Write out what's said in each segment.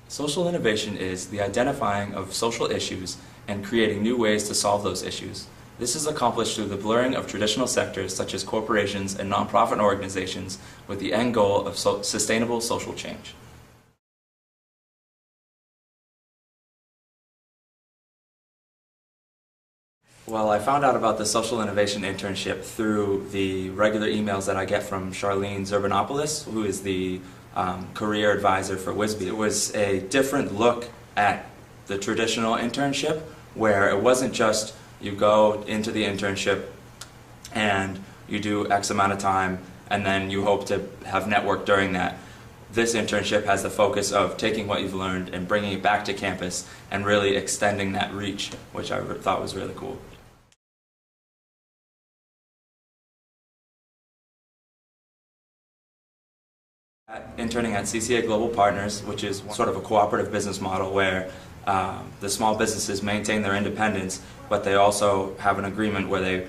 Social innovation is the identifying of social issues and creating new ways to solve those issues. This is accomplished through the blurring of traditional sectors such as corporations and nonprofit organizations with the end goal of sustainable social change. Well, I found out about the social innovation internship through the regular emails that I get from Charlene Zerbanopoulos, who is the career advisor for WISB. It was a different look at the traditional internship, where it wasn't just you go into the internship and you do X amount of time and then you hope to have network during that. This internship has the focus of taking what you've learned and bringing it back to campus and really extending that reach, which I thought was really cool. Interning at CCA Global Partners, which is sort of a cooperative business model where the small businesses maintain their independence, but they also have an agreement where they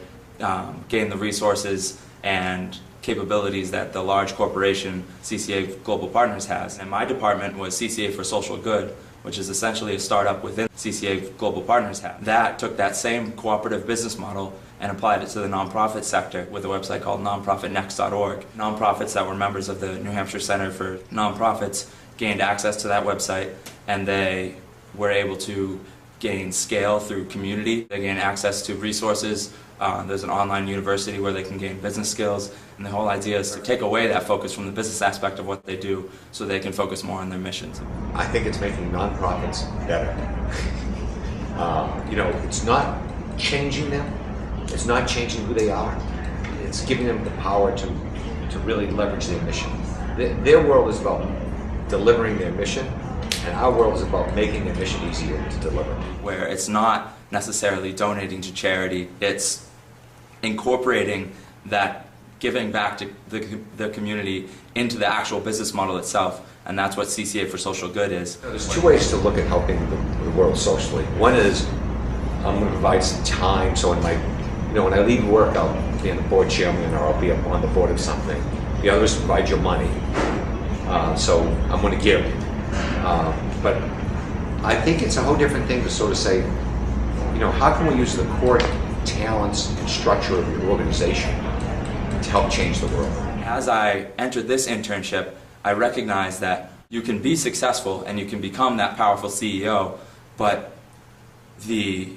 gain the resources and capabilities that the large corporation CCA Global Partners has. And my department was CCA for Social Good, which is essentially a startup within CCA Global Partners have. That took that same cooperative business model and applied it to the nonprofit sector with a website called nonprofitnext.org. Nonprofits that were members of the New Hampshire Center for Nonprofits gained access to that website, and they were able to gain scale through community. They gain access to resources. There's an online university where they can gain business skills, and the whole idea is to take away that focus from the business aspect of what they do so they can focus more on their missions. I think it's making nonprofits better. It's not changing them. It's not changing who they are. It's giving them the power to really leverage their mission. Their world is about delivering their mission, and our world is about making their mission easier to deliver. Where it's not necessarily donating to charity, it's incorporating that giving back to the community into the actual business model itself, and that's what CCA for Social Good is. There's two ways to look at helping the world socially. One is I'm going to provide some time, so when I leave work, I'll be the board chairman or I'll be up on the board of something. The other is to provide your money, so I'm going to give. But I think it's a whole different thing to sort of say, how can we use the core talents and structure of your organization to help change the world? As I entered this internship, I recognized that you can be successful and you can become that powerful CEO, but the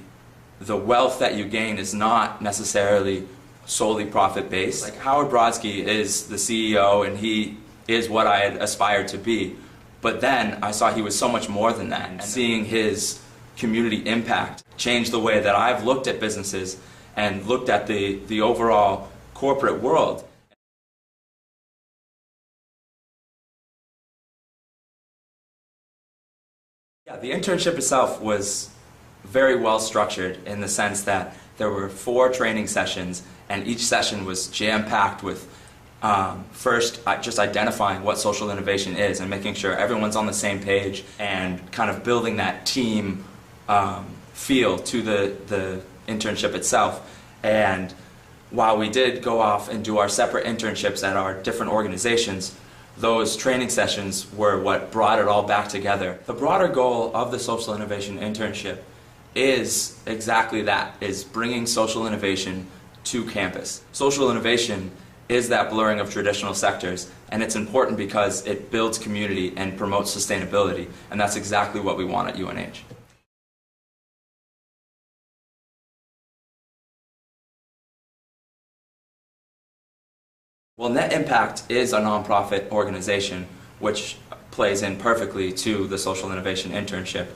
wealth that you gain is not necessarily solely profit-based. Like Howard Brodsky is the CEO and he is what I had aspired to be. But then I saw he was so much more than that. And seeing his community impact changed the way that I've looked at businesses and looked at the overall corporate world. Yeah, the internship itself was very well structured in the sense that there were 4 training sessions, and each session was jam-packed with first, just identifying what social innovation is and making sure everyone's on the same page and kind of building that team feel to the internship itself. And while we did go off and do our separate internships at our different organizations, those training sessions were what brought it all back together. The broader goal of the social innovation internship is exactly that, is bringing social innovation to campus. Social innovation is that blurring of traditional sectors, and it's important because it builds community and promotes sustainability, and that's exactly what we want at UNH. Well, Net Impact is a nonprofit organization which plays in perfectly to the social innovation internship,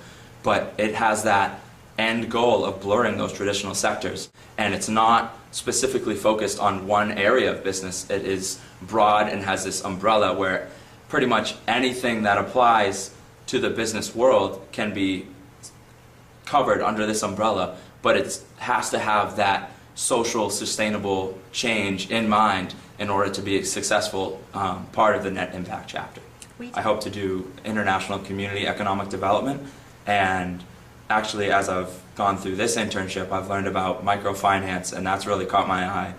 but it has that end goal of blurring those traditional sectors, and it's not specifically focused on one area of business. It is broad and has this umbrella where pretty much anything that applies to the business world can be covered under this umbrella, but it has to have that social, sustainable change in mind in order to be a successful part of the Net Impact chapter. I hope to do international community economic development, and actually, as I've gone through this internship, I've learned about microfinance, and that's really caught my eye.